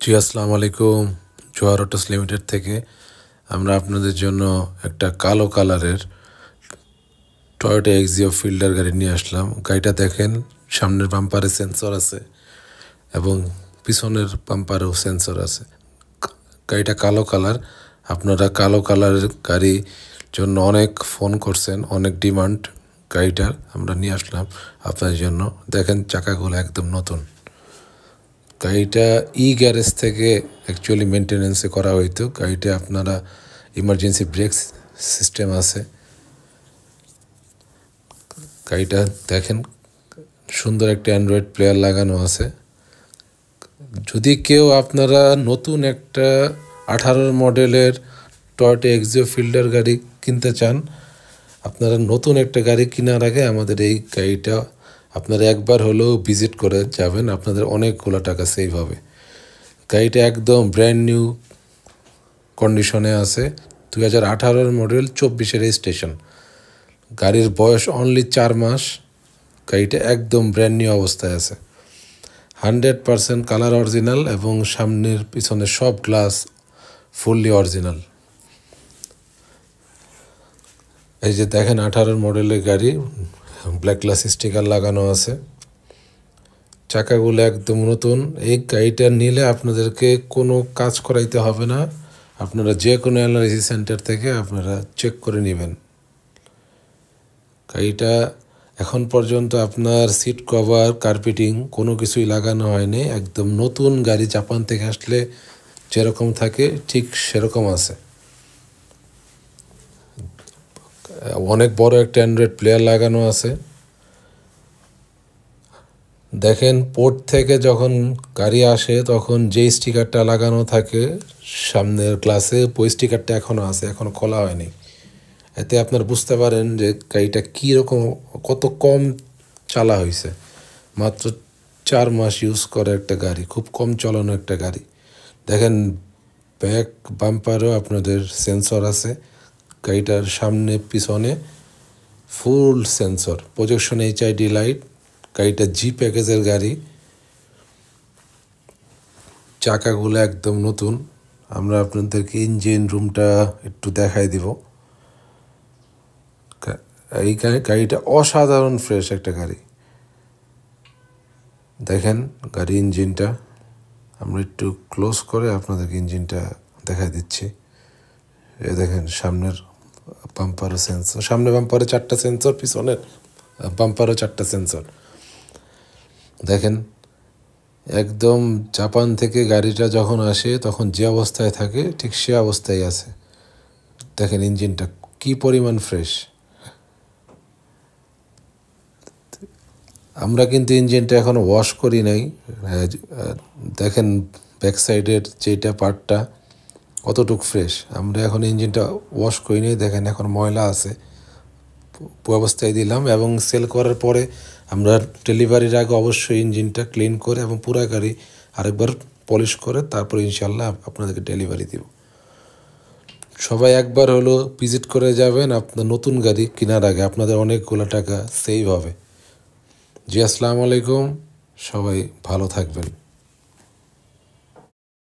জি আসসালামু আলাইকুম। জোয়ার অটোস লিমিটেড থেকে আমরা আপনাদের জন্য একটা কালো কালারের টয়োটা এক্সিও ফিল্ডার গাড়ি নিয়ে আসলাম। গাড়িটা দেখেন, সামনের বাম্পারে সেন্সর আছে এবং পিছনের বাম্পারেও সেন্সর আছে। গাড়িটা কালো কালার। আপনারা কালো কালারের গাড়ির জন্য অনেক ফোন করছেন, অনেক ডিমান্ড। গাড়িটার আমরা নিয়ে আসলাম আপনাদের জন্য। দেখেন চাকাগুলো একদম নতুন। গাড়িটা গ্যারেজ থেকে অ্যাকচুয়ালি মেনটেন্যান্সে করা হইতো। গাড়িটা আপনারা ইমার্জেন্সি ব্রেক সিস্টেম আছে। গাড়িটা দেখেন, সুন্দর একটা অ্যান্ড্রয়েড প্লেয়ার লাগানো আছে। যদি কেউ আপনারা নতুন একটা 18 মডেলের টয়োটা এক্সিও ফিল্ডার গাড়ি কিনতে চান, আপনারা নতুন একটা গাড়ি কেনার আগে আমাদের এই গাড়িটা আপনারা একবার হলেও ভিজিট করে যাবেন, আপনাদের অনেকগুলো টাকা সেভ হবে। গাড়িটা একদম ব্র্যান্ড নিউ কন্ডিশনে আছে। 2018 মডেল, 24 রেজিস্ট্রেশন। গাড়ির বয়স অনলি 4 মাস। গাড়িটা একদম ব্র্যান্ড নিউ অবস্থায় আছে। 100% কালার অরিজিনাল এবং সামনের পিছনে সব গ্লাস ফুললি অরিজিনাল। এই যে দেখেন 18 মডেলের গাড়ি, ব্ল্যাক গ্লাস স্টিকার লাগানো আছে। চাকাগুলো একদম নতুন। এই গাড়িটা নিলে আপনাদেরকে কোনো কাজ করাইতে হবে না, আপনারা যে কোনো অ্যানালাইসিস সেন্টার থেকে আপনারা চেক করে নেবেন। গাড়িটা এখন পর্যন্ত আপনার সিট কভার, কার্পেটিং কোনো কিছুই লাগানো হয়নি। একদম নতুন গাড়ি, জাপান থেকে আসলে যেরকম থাকে ঠিক সেরকম আছে। অনেক বড় একটা অ্যান্ড্রয়েড প্লেয়ার লাগানো আছে। দেখেন, পোর্ট থেকে যখন গাড়ি আসে তখন যে স্টিকারটা লাগানো থাকে সামনের গ্লাসে, ওই স্টিকারটা এখনও আছে, এখনও খোলা হয়নি। এতে আপনারা বুঝতে পারেন যে গাড়িটা কীরকম, কত কম চালা হয়েছে। মাত্র 4 মাস ইউজ করে একটা গাড়ি, খুব কম চালানো একটা গাড়ি। দেখেন ব্যাক বাম্পারও আপনাদের সেন্সর আছে। গাড়িটার সামনে পিছনে ফুল সেন্সর, প্রজেকশন HID লাইট। গাড়িটা জি প্যাকেজের গাড়ি। চাকাগুলো একদম নতুন। আমরা আপনাদেরকে ইঞ্জিন রুমটা একটু দেখাই দিব। এই গাড়িটা অসাধারণ ফ্রেশ একটা গাড়ি। দেখেন গাড়ি ইঞ্জিনটা, আমরা একটু ক্লোজ করে আপনাদেরকে ইঞ্জিনটা দেখাই দিচ্ছি। এ দেখেন সামনের বাম্পারও সেন্সর, সামনে বাম্পারে 4টা সেন্সর, পিছনের বাম্পারও 4টা সেন্সর। দেখেন একদম জাপান থেকে গাড়িটা যখন আসে তখন যে অবস্থায় থাকে ঠিক সে অবস্থায় আছে। দেখেন ইঞ্জিনটা কি পরিমাণ ফ্রেশ। আমরা কিন্তু ইঞ্জিনটা এখনও ওয়াশ করি নাই। দেখেন ব্যাক সাইডের যেটা পার্টটা কতটুক ফ্রেশ। আমরা এখন ইঞ্জিনটা ওয়াশ করি নাই, দেখেন এখন ময়লা আছে, অবস্থায় দিলাম। এবং সেল করার পরে আমরা ডেলিভারির আগে অবশ্যই ইঞ্জিনটা ক্লিন করে এবং পুরো গাড়ি আরেকবার পলিশ করে তারপর ইনশাল্লাহ আপনাদেরকে ডেলিভারি দিব। সবাই একবার হলো ভিজিট করে যাবেন, আপনার নতুন গাড়ি কেনার আগে আপনাদের অনেকগুলো টাকা সেভ হবে। জি আসসালামু আলাইকুম, সবাই ভালো থাকবেন।